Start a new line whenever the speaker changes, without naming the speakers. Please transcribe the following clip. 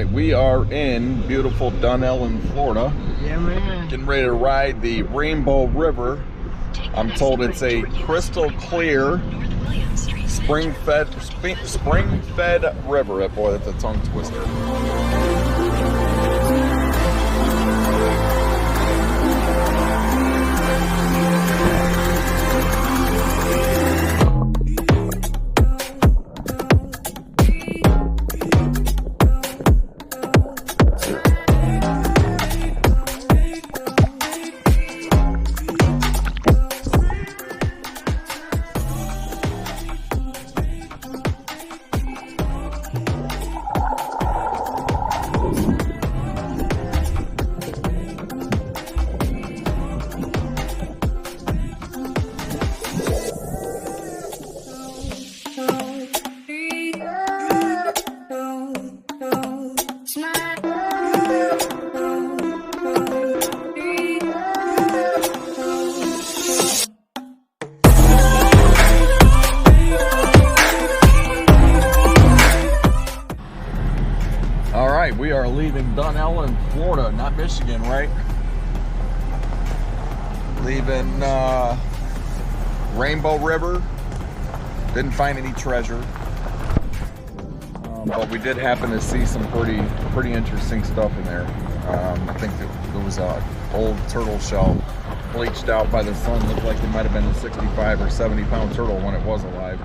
right, we are in beautiful Dunellon, Florida.
Yeah, man.
Getting ready to ride the Rainbow River. I'm told it's a crystal clear, spring-fed river. Boy, that's a tongue twister. Alright, we are leaving Dunellon, Florida, not Michigan, right? Leaving Rainbow River. Didn't find any treasure. But we did happen to see some pretty interesting stuff in there. I think there was an old turtle shell bleached out by the sun. Looked like it might have been a 65 or 70 pound turtle when it was alive.